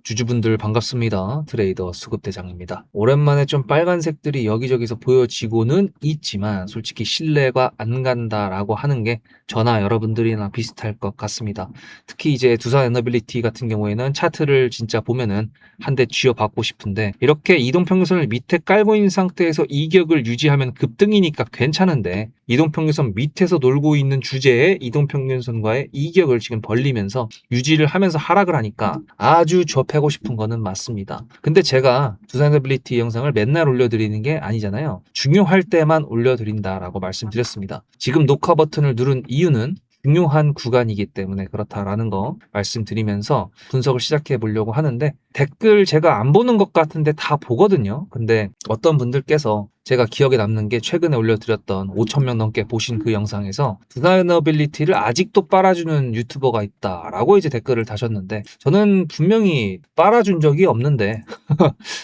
주주분들 반갑습니다. 트레이더 수급대장입니다. 오랜만에 좀 빨간색들이 여기저기서 보여지고는 있지만 솔직히 신뢰가 안 간다라고 하는 게 저나 여러분들이나 비슷할 것 같습니다. 특히 이제 두산 에너빌리티 같은 경우에는 차트를 진짜 보면은 한 대 쥐어받고 싶은데 이렇게 이동평균선을 밑에 깔고 있는 상태에서 이격을 유지하면 급등이니까 괜찮은데 이동평균선 밑에서 놀고 있는 주제에 이동평균선과의 이격을 지금 벌리면서 유지를 하면서 하락을 하니까 아주 접하고 싶은 거는 맞습니다. 근데 제가 두산에너빌리티 영상을 맨날 올려드리는 게 아니잖아요. 중요할 때만 올려드린다라고 말씀드렸습니다. 지금 녹화 버튼을 누른 이유는 중요한 구간이기 때문에 그렇다라는 거 말씀드리면서 분석을 시작해 보려고 하는데 댓글 제가 안 보는 것 같은데 다 보거든요. 근데 어떤 분들께서 제가 기억에 남는 게 최근에 올려드렸던 5,000명 넘게 보신 그 영상에서 두산에너빌리티를 아직도 빨아주는 유튜버가 있다라고 이제 댓글을 다셨는데 저는 분명히 빨아준 적이 없는데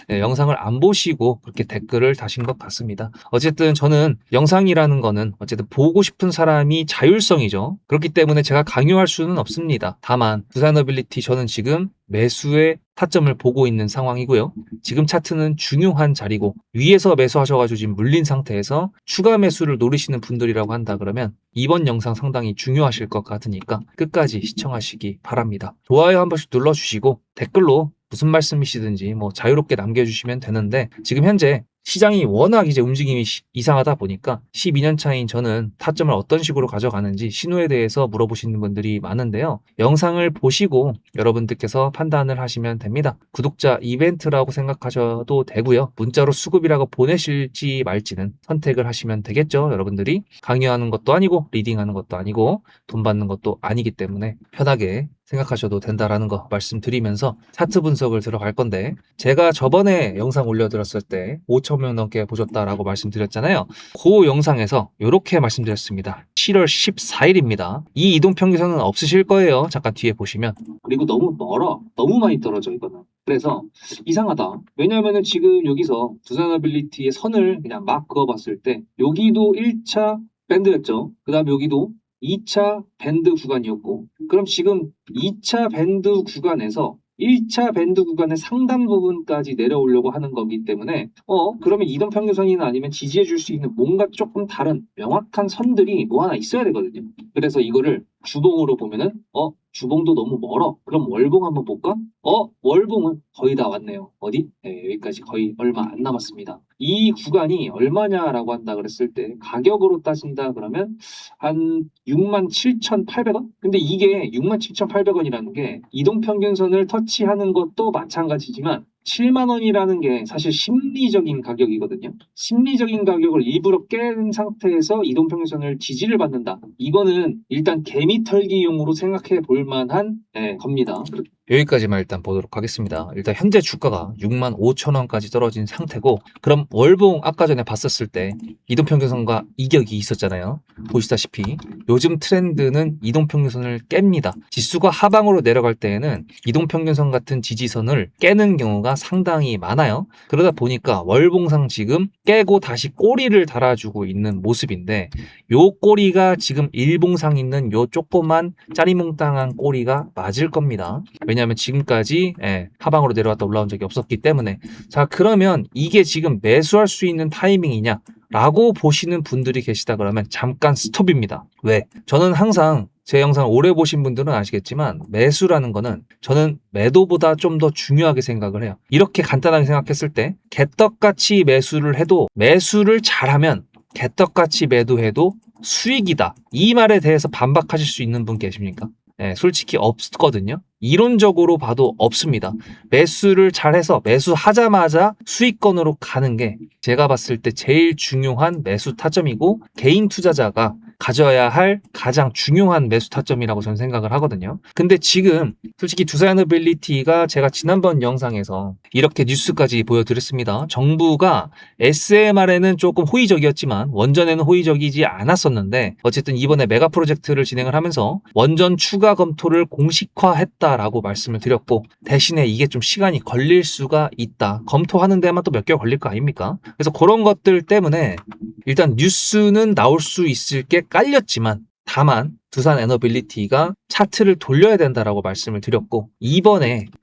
네, 영상을 안 보시고 그렇게 댓글을 다신 것 같습니다. 어쨌든 저는 영상이라는 거는 어쨌든 보고 싶은 사람이 자율성이죠. 그렇기 때문에 제가 강요할 수는 없습니다. 다만 두산에너빌리티 저는 지금 매수의 타점을 보고 있는 상황이고요. 지금 차트는 중요한 자리고 위에서 매수하셔가지고 지금 물린 상태에서 추가 매수를 노리시는 분들이라고 한다 그러면 이번 영상 상당히 중요하실 것 같으니까 끝까지 시청하시기 바랍니다. 좋아요 한 번씩 눌러주시고 댓글로 무슨 말씀이시든지 뭐 자유롭게 남겨주시면 되는데 지금 현재 시장이 워낙 이제 움직임이 이상하다 보니까 12년 차인 저는 타점을 어떤 식으로 가져가는지 신호에 대해서 물어보시는 분들이 많은데요. 영상을 보시고 여러분들께서 판단을 하시면 됩니다. 구독자 이벤트라고 생각하셔도 되고요. 문자로 수급이라고 보내실지 말지는 선택을 하시면 되겠죠. 여러분들이 강의하는 것도 아니고 리딩하는 것도 아니고 돈 받는 것도 아니기 때문에 편하게 생각하셔도 된다라는 거 말씀드리면서 차트 분석을 들어갈 건데 제가 저번에 영상 올려드렸을 때 5,000명 넘게 보셨다라고 말씀드렸잖아요. 그 영상에서 이렇게 말씀드렸습니다. 7월 14일입니다. 이 이동평균선은 없으실 거예요. 잠깐 뒤에 보시면. 그리고 너무 멀어. 너무 많이 떨어져 이거는. 그래서 이상하다. 왜냐하면 지금 여기서 두산에너빌리티의 선을 그냥 막 그어봤을 때 여기도 1차 밴드였죠. 그 다음 여기도 2차 밴드 구간이었고 그럼 지금 2차 밴드 구간에서 1차 밴드 구간의 상단 부분까지 내려오려고 하는 거기 때문에 그러면 이동평균선이나 아니면 지지해 줄 수 있는 뭔가 조금 다른 명확한 선들이 뭐 하나 있어야 되거든요. 그래서 이거를 주봉으로 보면은 주봉도 너무 멀어. 그럼 월봉 한번 볼까? 월봉은 거의 다 왔네요. 어디? 네, 여기까지 거의 얼마 안 남았습니다. 이 구간이 얼마냐라고 한다 그랬을 때 가격으로 따진다 그러면 한 67,800원? 근데 이게 67,800원이라는 게 이동평균선을 터치하는 것도 마찬가지지만 7만 원이라는 게 사실 심리적인 가격이거든요. 심리적인 가격을 일부러 깬 상태에서 이동평균선을 지지를 받는다. 이거는 일단 개미 털기용으로 생각해 볼 만한 겁니다. 여기까지만 일단 보도록 하겠습니다. 일단 현재 주가가 65,000원까지 떨어진 상태고 그럼 월봉 아까 전에 봤었을 때 이동평균선과 이격이 있었잖아요. 보시다시피 요즘 트렌드는 이동평균선을 깹니다. 지수가 하방으로 내려갈 때에는 이동평균선 같은 지지선을 깨는 경우가 상당히 많아요. 그러다 보니까 월봉상 지금 깨고 다시 꼬리를 달아주고 있는 모습인데 요 꼬리가 지금 일봉상 있는 요 조그만 짜리몽땅한 꼬리가 맞을 겁니다. 왜냐하면 지금까지 하방으로 내려왔다 올라온 적이 없었기 때문에 자 그러면 이게 지금 매수할 수 있는 타이밍이냐 라고 보시는 분들이 계시다 그러면 잠깐 스톱입니다. 왜? 저는 항상 제 영상 오래 보신 분들은 아시겠지만 매수라는 거는 저는 매도보다 좀 더 중요하게 생각을 해요. 이렇게 간단하게 생각했을 때 개떡같이 매수를 해도 매수를 잘하면 개떡같이 매도해도 수익이다. 이 말에 대해서 반박하실 수 있는 분 계십니까? 솔직히 없거든요. 이론적으로 봐도 없습니다. 매수를 잘해서 매수하자마자 수익권으로 가는 게 제가 봤을 때 제일 중요한 매수 타점이고 개인 투자자가 가져야 할 가장 중요한 매수 타점이라고 저는 생각을 하거든요. 근데 지금 솔직히 두산에너빌리티가 제가 지난번 영상에서 이렇게 뉴스까지 보여드렸습니다. 정부가 SMR에는 조금 호의적이었지만 원전에는 호의적이지 않았었는데 어쨌든 이번에 메가 프로젝트를 진행을 하면서 원전 추가 검토를 공식화했다라고 말씀을 드렸고 대신에 이게 좀 시간이 걸릴 수가 있다. 검토하는 데만 또 몇 개월 걸릴 거 아닙니까? 그래서 그런 것들 때문에 일단 뉴스는 나올 수 있을 게 깔렸지만 다만 두산 에너빌리티가 차트를 돌려야 된다라고 말씀을 드렸고,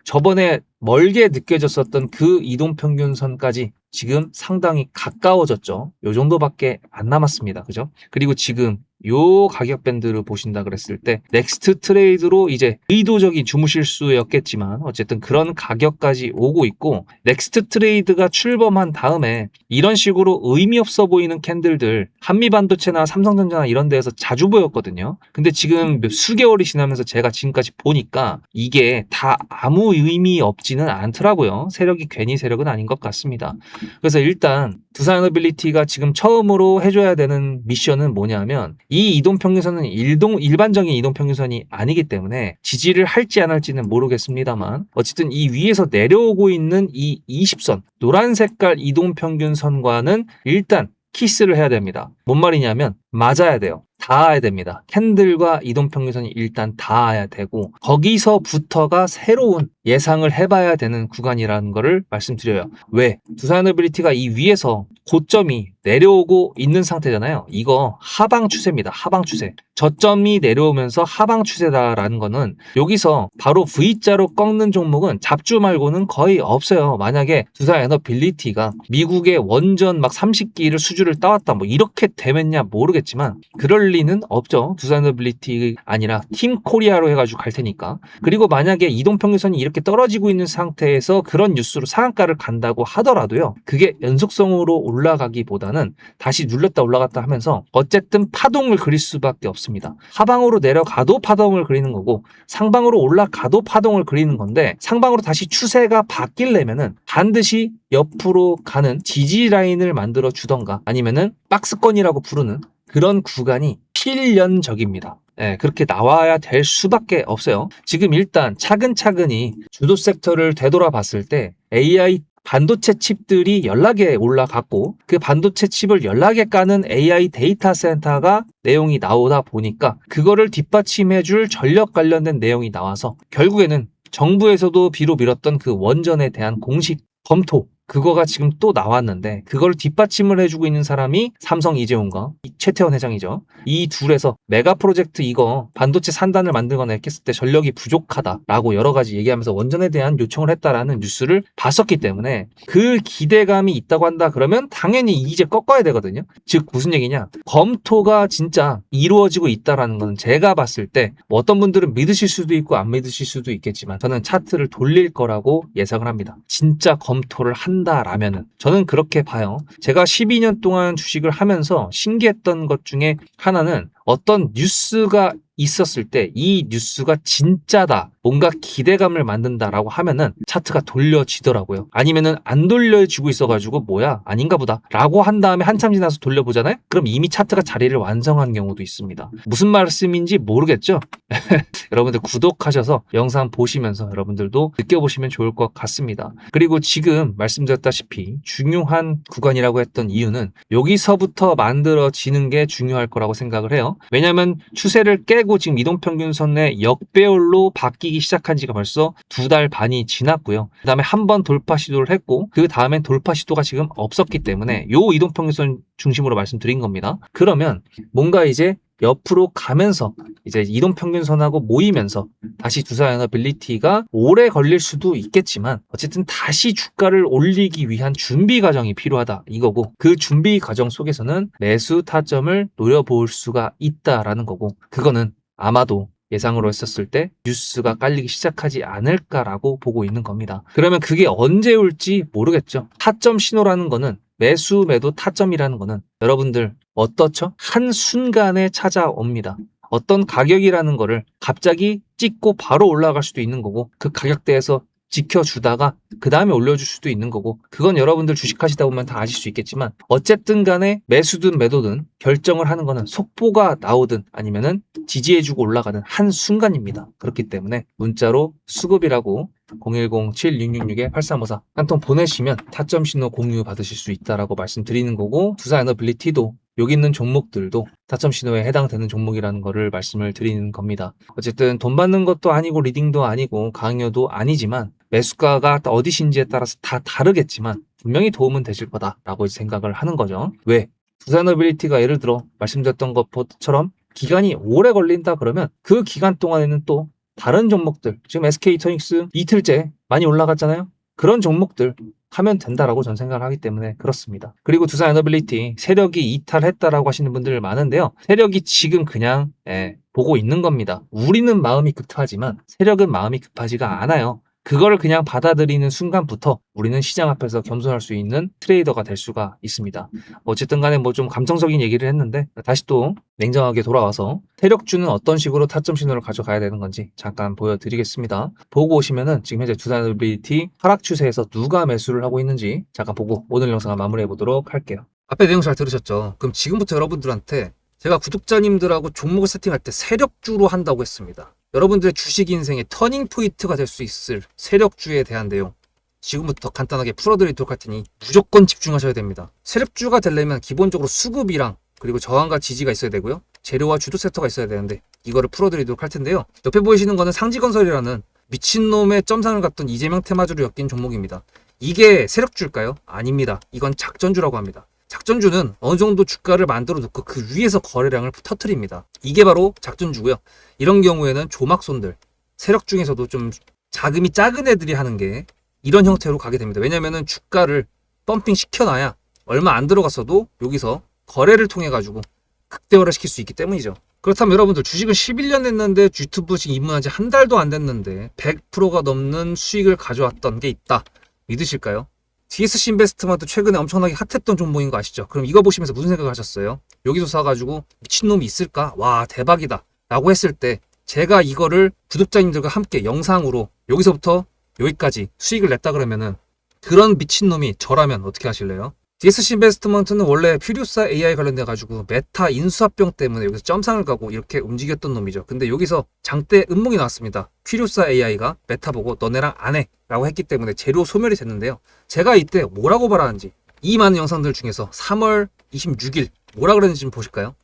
저번에 멀게 느껴졌었던 그 이동평균선까지 지금 상당히 가까워졌죠. 요 정도밖에 안 남았습니다. 그죠? 그리고 지금 요 가격 밴드를 보신다 그랬을 때 넥스트 트레이드로 이제 의도적인 주무 실수였겠지만 어쨌든 그런 가격까지 오고 있고, 넥스트 트레이드가 출범한 다음에 이런 식으로 의미 없어 보이는 캔들들 한미반도체나 삼성전자나 이런 데에서 자주 보였거든요. 근데 지금 수개월이 지나면서 제가 지금까지 보니까 이게 다 아무 의미 없지는 않더라고요. 괜히 세력은 아닌 것 같습니다. 그래서 일단 두산에너빌리티가 지금 처음으로 해줘야 되는 미션은 뭐냐면, 이 이동평균선은 일반적인 이동평균선이 아니기 때문에 지지를 할지 안 할지는 모르겠습니다만, 어쨌든 이 위에서 내려오고 있는 이 20선 노란 색깔 이동평균선과는 일단 키스를 해야 됩니다. 뭔 말이냐면 맞아야 돼요. 닿아야 됩니다. 캔들과 이동평균선이 일단 닿아야 되고, 거기서부터가 새로운 예상을 해봐야 되는 구간이라는 것을 말씀드려요. 왜? 두산에너빌리티가 이 위에서 고점이 내려오고 있는 상태잖아요. 이거 하방 추세입니다. 하방 추세. 저점이 내려오면서 하방 추세다라는 거는 여기서 바로 V자로 꺾는 종목은 잡주 말고는 거의 없어요. 만약에 두산에너빌리티가 미국의 원전 막 30기를 수주를 따왔다 뭐 이렇게 되면야 모르겠지만 그럴 리는 없죠. 두산에너빌리티 아니라 팀코리아로 해가지고 갈 테니까. 그리고 만약에 이동평균선이 이렇게 떨어지고 있는 상태에서 그런 뉴스로 상한가를 간다고 하더라도요, 그게 연속성으로 올라가기보다는 다시 눌렀다 올라갔다 하면서 어쨌든 파동을 그릴 수밖에 없습니다. 하방으로 내려가도 파동을 그리는 거고 상방으로 올라가도 파동을 그리는 건데, 상방으로 다시 추세가 바뀌려면은 반드시 옆으로 가는 지지 라인을 만들어 주던가 아니면은 박스권이라고 부르는 그런 구간이 필연적입니다. 예, 그렇게 나와야 될 수밖에 없어요. 지금 일단 차근차근히 주도 섹터를 되돌아봤을 때 AI 반도체 칩들이 연락에 올라갔고, 그 반도체 칩을 연락에 까는 AI 데이터 센터가 내용이 나오다 보니까 그거를 뒷받침해줄 전력 관련된 내용이 나와서 결국에는 정부에서도 비로 밀었던 그 원전에 대한 공식 검토, 그거가 지금 또 나왔는데, 그걸 뒷받침을 해주고 있는 사람이 삼성 이재용과 최태원 회장이죠. 이 둘에서 메가 프로젝트 이거 반도체 산단을 만들거나 이렇게 했을 때 전력이 부족하다라고 여러 가지 얘기하면서 원전에 대한 요청을 했다라는 뉴스를 봤었기 때문에 그 기대감이 있다고 한다 그러면 당연히 이제 꺾어야 되거든요. 즉 무슨 얘기냐, 검토가 진짜 이루어지고 있다라는 건 제가 봤을 때 뭐 어떤 분들은 믿으실 수도 있고 안 믿으실 수도 있겠지만 저는 차트를 돌릴 거라고 예상을 합니다. 진짜 검토를 한다라면은 저는 그렇게 봐요. 제가 12년 동안 주식을 하면서 신기했던 것 중에 하나는, 어떤 뉴스가 있었을 때 이 뉴스가 진짜다, 뭔가 기대감을 만든다라고 하면은 차트가 돌려지더라고요. 아니면은 안 돌려지고 있어가지고 뭐야 아닌가 보다 라고 한 다음에 한참 지나서 돌려보잖아요. 그럼 이미 차트가 자리를 완성한 경우도 있습니다. 무슨 말씀인지 모르겠죠? 여러분들 구독하셔서 영상 보시면서 여러분들도 느껴보시면 좋을 것 같습니다. 그리고 지금 말씀드렸다시피 중요한 구간이라고 했던 이유는 여기서부터 만들어지는 게 중요할 거라고 생각을 해요. 왜냐하면 추세를 깨고 지금 이동평균선의 역배열로 바뀌기 시작한 지가 벌써 2달 반이 지났고요. 그 다음에 한 번 돌파 시도를 했고 그 다음엔 돌파 시도가 지금 없었기 때문에 요 이동평균선 중심으로 말씀드린 겁니다. 그러면 뭔가 이제 옆으로 가면서 이제 이동평균선하고 모이면서 다시 두산에너빌리티가 오래 걸릴 수도 있겠지만 어쨌든 다시 주가를 올리기 위한 준비 과정이 필요하다 이거고, 그 준비 과정 속에서는 매수 타점을 노려볼 수가 있다라는 거고, 그거는 아마도 예상으로 했었을 때 뉴스가 깔리기 시작하지 않을까라고 보고 있는 겁니다. 그러면 그게 언제 올지 모르겠죠. 타점 신호라는 거는, 매수 매도 타점이라는 거는 여러분들 어떻죠? 한순간에 찾아옵니다. 어떤 가격이라는 거를 갑자기 찍고 바로 올라갈 수도 있는 거고, 그 가격대에서 지켜주다가 그 다음에 올려줄 수도 있는 거고, 그건 여러분들 주식하시다 보면 다 아실 수 있겠지만 어쨌든 간에 매수든 매도든 결정을 하는 거는 속보가 나오든 아니면은 지지해주고 올라가는 한순간입니다. 그렇기 때문에 문자로 수급이라고 010-7666-8354 한 통 보내시면 타점 신호 공유 받으실 수 있다라고 말씀드리는 거고, 두산에너빌리티도 여기 있는 종목들도 타점 신호에 해당되는 종목이라는 거를 말씀을 드리는 겁니다. 어쨌든 돈 받는 것도 아니고 리딩도 아니고 강요도 아니지만 매수가가 어디신지에 따라서 다 다르겠지만 분명히 도움은 되실 거다라고 생각을 하는 거죠. 왜? 두산에너빌리티가 예를 들어 말씀드렸던 것처럼 기간이 오래 걸린다 그러면 그 기간 동안에는 또 다른 종목들, 지금 SK이터닉스 이틀째 많이 올라갔잖아요. 그런 종목들 하면 된다라고 전 생각을 하기 때문에 그렇습니다. 그리고 두산 에너빌리티 세력이 이탈했다라고 하시는 분들 많은데요. 세력이 지금 그냥 보고 있는 겁니다. 우리는 마음이 급하지만 세력은 마음이 급하지가 않아요. 그걸 그냥 받아들이는 순간부터 우리는 시장 앞에서 겸손할 수 있는 트레이더가 될 수가 있습니다. 어쨌든 간에 뭐 좀 감성적인 얘기를 했는데 다시 또 냉정하게 돌아와서 세력주는 어떤 식으로 타점 신호를 가져가야 되는 건지 잠깐 보여드리겠습니다. 보고 오시면은 지금 현재 두산 에너빌리티 하락 추세에서 누가 매수를 하고 있는지 잠깐 보고 오늘 영상을 마무리해 보도록 할게요. 앞에 내용 잘 들으셨죠? 그럼 지금부터 여러분들한테 제가 구독자님들하고 종목을 세팅할 때 세력주로 한다고 했습니다. 여러분들의 주식 인생의 터닝 포인트가 될 수 있을 세력주에 대한 내용 지금부터 간단하게 풀어드리도록 할 테니 무조건 집중하셔야 됩니다. 세력주가 되려면 기본적으로 수급이랑 그리고 저항과 지지가 있어야 되고요. 재료와 주도 섹터가 있어야 되는데 이거를 풀어드리도록 할 텐데요. 옆에 보이시는 거는 상지건설이라는 미친놈의 점상을 갖던 이재명 테마주를 엮인 종목입니다. 이게 세력주일까요? 아닙니다. 이건 작전주라고 합니다. 작전주는 어느 정도 주가를 만들어 놓고 그 위에서 거래량을 터트립니다. 이게 바로 작전주고요. 이런 경우에는 조막손들, 세력 중에서도 좀 자금이 작은 애들이 하는 게 이런 형태로 가게 됩니다. 왜냐면은 주가를 펌핑 시켜놔야 얼마 안 들어갔어도 여기서 거래를 통해 가지고 극대화를 시킬 수 있기 때문이죠. 그렇다면 여러분들 주식을 11년 했는데 유튜브 지금 입문한 지 한 달도 안 됐는데 100%가 넘는 수익을 가져왔던 게 있다. 믿으실까요? DSC 인베스트먼트 최근에 엄청나게 핫했던 종목인 거 아시죠? 그럼 이거 보시면서 무슨 생각을 하셨어요? 여기서 사가지고 미친놈이 있을까? 와 대박이다 라고 했을 때 제가 이거를 구독자님들과 함께 영상으로 여기서부터 여기까지 수익을 냈다 그러면은 그런 미친놈이 저라면 어떻게 하실래요? DSC 인베스트먼트는 원래 퓨리오사 AI 관련돼 가지고 메타 인수합병 때문에 여기서 점상을 가고 이렇게 움직였던 놈이죠. 근데 여기서 장대 음몽이 나왔습니다. 퓨리오사 AI가 메타 보고 너네랑 안 해 라고 했기 때문에 재료 소멸이 됐는데요. 제가 이때 뭐라고 말하는지 이 많은 영상들 중에서 3월 26일 뭐라 그랬는지 좀 보실까요?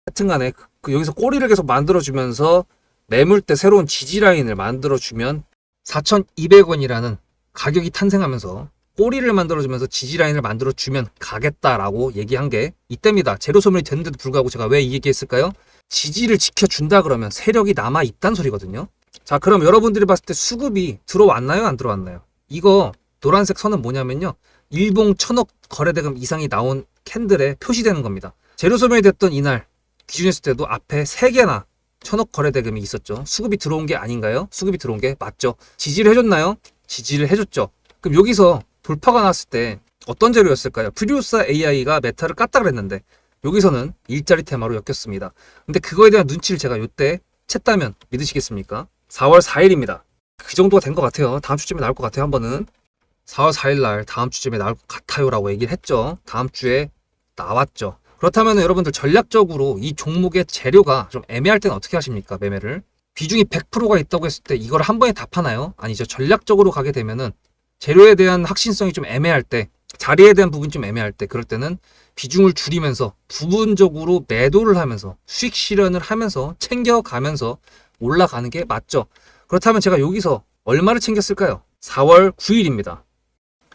하여튼간에 여기서 꼬리를 계속 만들어주면서 매물대 새로운 지지라인을 만들어주면 4,200원이라는 가격이 탄생하면서 꼬리를 만들어주면서 지지라인을 만들어주면 가겠다라고 얘기한 게 이때입니다. 재료 소멸이 됐는데도 불구하고 제가 왜 이 얘기했을까요? 지지를 지켜준다 그러면 세력이 남아있단 소리거든요. 자 그럼 여러분들이 봤을 때 수급이 들어왔나요? 안 들어왔나요? 이거 노란색 선은 뭐냐면요. 일봉 1,000억 거래대금 이상이 나온 캔들에 표시되는 겁니다. 재료 소멸이 됐던 이날 기준했을 때도 앞에 3개나 1,000억 거래대금이 있었죠. 수급이 들어온 게 아닌가요? 수급이 들어온 게 맞죠. 지지를 해줬나요? 지지를 해줬죠. 그럼 여기서 돌파가 났을 때 어떤 재료였을까요? 퓨리오사 AI가 메타를 깠다 그랬는데 여기서는 일자리 테마로 엮였습니다. 근데 그거에 대한 눈치를 제가 요때 챘다면 믿으시겠습니까? 4월 4일입니다. 그 정도가 된 것 같아요. 다음 주쯤에 나올 것 같아요. 한 번은 4월 4일 날 다음 주쯤에 나올 것 같아요 라고 얘기를 했죠. 다음 주에 나왔죠. 그렇다면 여러분들 전략적으로 이 종목의 재료가 좀 애매할 때는 어떻게 하십니까? 매매를 비중이 100%가 있다고 했을 때 이걸 한 번에 다 파나요? 아니죠. 전략적으로 가게 되면은 재료에 대한 확신성이 좀 애매할 때, 자리에 대한 부분이 좀 애매할 때, 그럴 때는 비중을 줄이면서 부분적으로 매도를 하면서 수익 실현을 하면서 챙겨가면서 올라가는 게 맞죠. 그렇다면 제가 여기서 얼마를 챙겼을까요? 4월 9일입니다.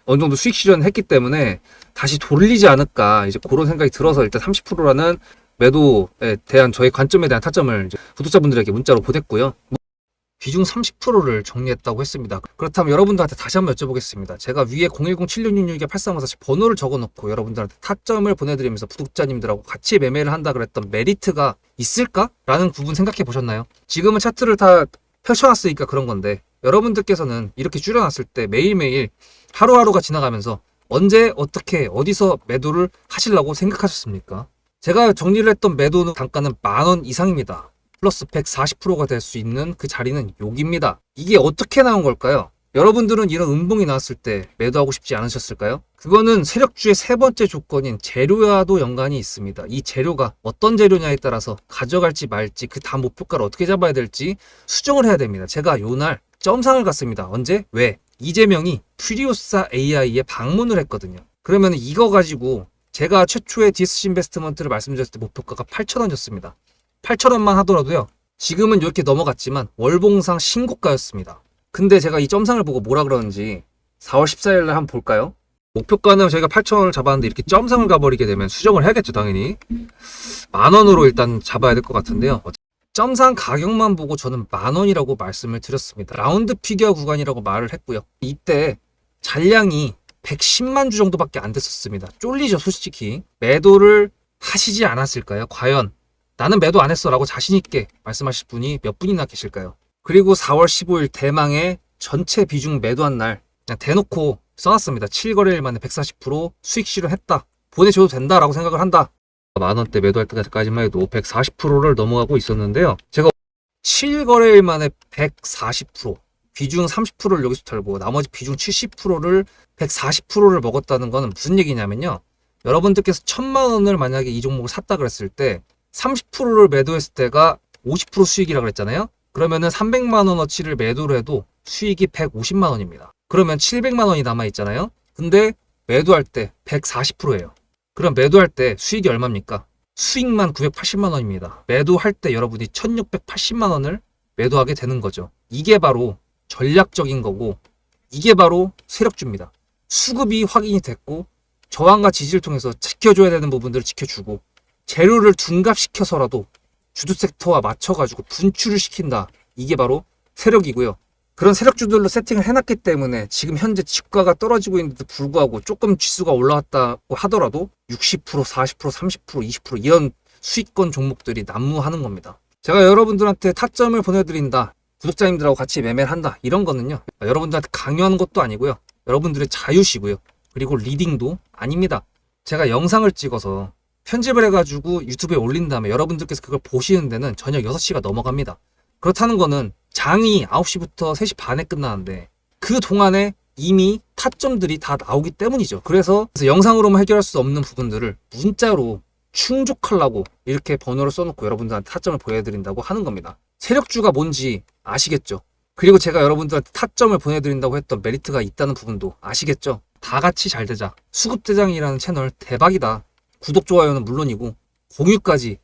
어느 정도 수익 실현을 했기 때문에 다시 돌리지 않을까 이제 그런 생각이 들어서 일단 30%라는 매도에 대한 저의 관점에 대한 타점을 이제 구독자분들에게 문자로 보냈고요. 비중 30%를 정리했다고 했습니다. 그렇다면 여러분들한테 다시 한번 여쭤보겠습니다. 제가 위에 010-7666-8354 번호를 적어놓고 여러분들한테 타점을 보내드리면서 구독자님들하고 같이 매매를 한다 그랬던 메리트가 있을까? 라는 부분 생각해 보셨나요? 지금은 차트를 다 펼쳐놨으니까 그런 건데 여러분들께서는 이렇게 줄여놨을 때 매일매일 하루하루가 지나가면서 언제 어떻게 어디서 매도를 하시려고 생각하셨습니까? 제가 정리를 했던 매도 단가는 10,000원 이상입니다. 플러스 140%가 될 수 있는 그 자리는 여기입니다. 이게 어떻게 나온 걸까요? 여러분들은 이런 음봉이 나왔을 때 매도하고 싶지 않으셨을까요? 그거는 세력주의 세 번째 조건인 재료와도 연관이 있습니다. 이 재료가 어떤 재료냐에 따라서 가져갈지 말지 그 다음 목표가를 어떻게 잡아야 될지 수정을 해야 됩니다. 제가 요날 점상을 갔습니다. 언제? 왜? 이재명이 퓨리오사 AI에 방문을 했거든요. 그러면 이거 가지고 제가 최초에 DSC 인베스트먼트를 말씀드렸을 때 목표가가 8,000원이었습니다. 8,000원만 하더라도요. 지금은 이렇게 넘어갔지만 월봉상 신고가였습니다. 근데 제가 이 점상을 보고 뭐라 그러는지 4월 14일 날 한번 볼까요? 목표가는 저희가 8,000원을 잡았는데 이렇게 점상을 가버리게 되면 수정을 해야겠죠, 당연히. 10,000원으로 일단 잡아야 될 것 같은데요. 점상 가격만 보고 저는 10,000원이라고 말씀을 드렸습니다. 라운드 피겨 구간이라고 말을 했고요. 이때 잔량이 110만 주 정도밖에 안 됐었습니다. 쫄리죠, 솔직히. 매도를 하시지 않았을까요? 과연 나는 매도 안 했어 라고 자신있게 말씀하실 분이 몇 분이나 계실까요? 그리고 4월 15일 대망의 전체 비중 매도한 날 그냥 대놓고 써놨습니다. 7거래일 만에 140% 수익 실현했다. 보내줘도 된다라고 생각을 한다. 10,000원대 매도할 때까지만 해도 140%를 넘어가고 있었는데요. 제가 7거래일 만에 140%, 비중 30%를 여기서 털고 나머지 비중 70%를 140%를 먹었다는 거는 무슨 얘기냐면요. 여러분들께서 1,000만 원을 만약에 이 종목을 샀다 그랬을 때 30%를 매도했을 때가 50% 수익이라 그랬잖아요. 그러면은 300만 원어치를 매도를 해도 수익이 150만 원입니다. 그러면 700만 원이 남아 있잖아요. 근데 매도할 때 140%예요. 그럼 매도할 때 수익이 얼마입니까? 수익만 980만 원입니다. 매도할 때 여러분이 1680만 원을 매도하게 되는 거죠. 이게 바로 전략적인 거고 이게 바로 세력주입니다. 수급이 확인이 됐고 저항과 지지를 통해서 지켜줘야 되는 부분들을 지켜주고 재료를 둔갑시켜서라도 주도 섹터와 맞춰가지고 분출을 시킨다. 이게 바로 세력이고요. 그런 세력주들로 세팅을 해놨기 때문에 지금 현재 주가가 떨어지고 있는데도 불구하고 조금 지수가 올라왔다고 하더라도 60%, 40%, 30%, 20% 이런 수익권 종목들이 난무하는 겁니다. 제가 여러분들한테 타점을 보내드린다. 구독자님들하고 같이 매매를 한다. 이런 거는요. 여러분들한테 강요하는 것도 아니고요. 여러분들의 자유시고요. 그리고 리딩도 아닙니다. 제가 영상을 찍어서 편집을 해가지고 유튜브에 올린 다음에 여러분들께서 그걸 보시는 데는 저녁 6시가 넘어갑니다. 그렇다는 거는 장이 9시부터 3시 반에 끝나는데 그 동안에 이미 타점들이 다 나오기 때문이죠. 그래서 영상으로만 해결할 수 없는 부분들을 문자로 충족하려고 이렇게 번호를 써놓고 여러분들한테 타점을 보여드린다고 하는 겁니다. 세력주가 뭔지 아시겠죠? 그리고 제가 여러분들한테 타점을 보내드린다고 했던 메리트가 있다는 부분도 아시겠죠? 다 같이 잘 되자. 수급대장이라는 채널 대박이다. 구독, 좋아요는 물론이고 공유까지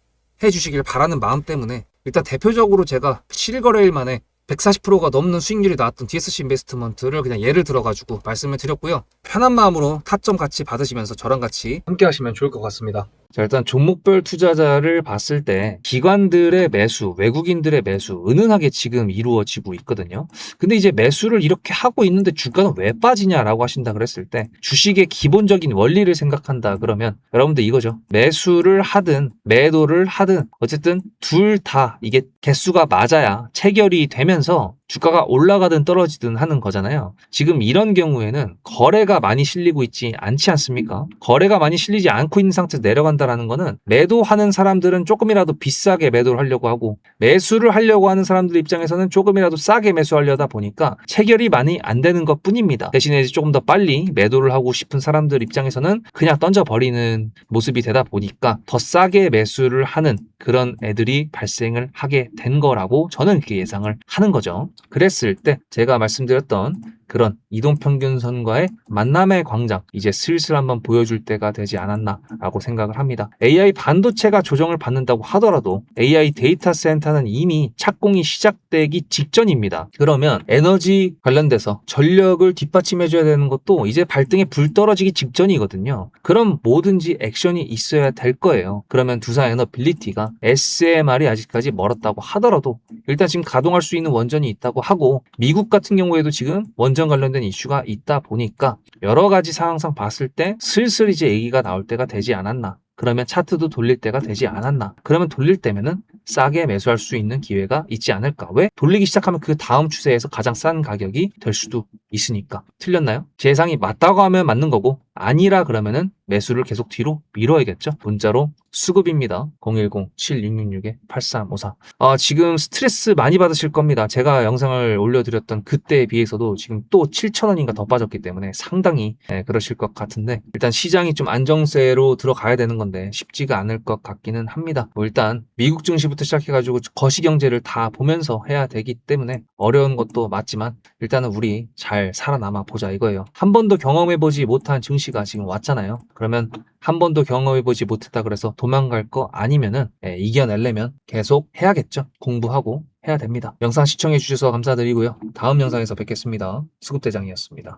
해주시길 바라는 마음 때문에 일단 대표적으로 제가 7거래일 만에 140%가 넘는 수익률이 나왔던 DSC 인베스트먼트를 그냥 예를 들어가지고 말씀을 드렸고요. 편한 마음으로 타점 같이 받으시면서 저랑 같이 함께 하시면 좋을 것 같습니다. 자, 일단 종목별 투자자를 봤을 때 기관들의 매수, 외국인들의 매수 은은하게 지금 이루어지고 있거든요. 근데 이제 매수를 이렇게 하고 있는데 주가는 왜 빠지냐라고 하신다 그랬을 때 주식의 기본적인 원리를 생각한다 그러면 여러분들 이거죠. 매수를 하든 매도를 하든 어쨌든 둘 다 이게 개수가 맞아야 체결이 되면서 주가가 올라가든 떨어지든 하는 거잖아요. 지금 이런 경우에는 거래가 많이 실리고 있지 않지 않습니까? 거래가 많이 실리지 않고 있는 상태에서 내려간다라는 거는 매도하는 사람들은 조금이라도 비싸게 매도를 하려고 하고 매수를 하려고 하는 사람들 입장에서는 조금이라도 싸게 매수하려다 보니까 체결이 많이 안 되는 것 뿐입니다. 대신에 조금 더 빨리 매도를 하고 싶은 사람들 입장에서는 그냥 던져버리는 모습이 되다 보니까 더 싸게 매수를 하는 그런 애들이 발생을 하게 된 거라고 저는 그렇게 예상을 하는 거죠. 그랬을 때 제가 말씀드렸던 그런 이동평균선과의 만남의 광장 이제 슬슬 한번 보여줄 때가 되지 않았나라고 생각을 합니다. AI 반도체가 조정을 받는다고 하더라도 AI 데이터 센터는 이미 착공이 시작되기 직전입니다. 그러면 에너지 관련돼서 전력을 뒷받침해줘야 되는 것도 이제 발등에 불 떨어지기 직전이거든요. 그럼 뭐든지 액션이 있어야 될 거예요. 그러면 두산에너빌리티가 SMR이 아직까지 멀었다고 하더라도 일단 지금 가동할 수 있는 원전이 있다고 하고 미국 같은 경우에도 지금 원전 관련된 이슈가 있다 보니까 여러 가지 상황상 봤을 때 슬슬 이제 얘기가 나올 때가 되지 않았나. 그러면 차트도 돌릴 때가 되지 않았나. 그러면 돌릴 때면은 싸게 매수할 수 있는 기회가 있지 않을까. 왜? 돌리기 시작하면 그 다음 추세에서 가장 싼 가격이 될 수도 있으니까. 틀렸나요? 제 예상이 맞다고 하면 맞는 거고 아니라 그러면은 매수를 계속 뒤로 미뤄야겠죠. 문자로 수급입니다. 010-7666-8354. 지금 스트레스 많이 받으실 겁니다. 제가 영상을 올려드렸던 그때에 비해서도 지금 또 7,000원인가 더 빠졌기 때문에 상당히 그러실 것 같은데 일단 시장이 좀 안정세로 들어가야 되는 건데 쉽지가 않을 것 같기는 합니다. 일단 미국 증시부터 시작해가지고 거시경제를 다 보면서 해야 되기 때문에 어려운 것도 맞지만 일단은 우리 잘 살아남아 보자 이거예요. 한 번도 경험해보지 못한 증시가 지금 왔잖아요. 그러면 한 번도 경험해보지 못했다 그래서 도망갈 거 아니면은 이겨내려면 계속 해야겠죠. 공부하고 해야 됩니다. 영상 시청해주셔서 감사드리고요. 다음 영상에서 뵙겠습니다. 수급대장이었습니다.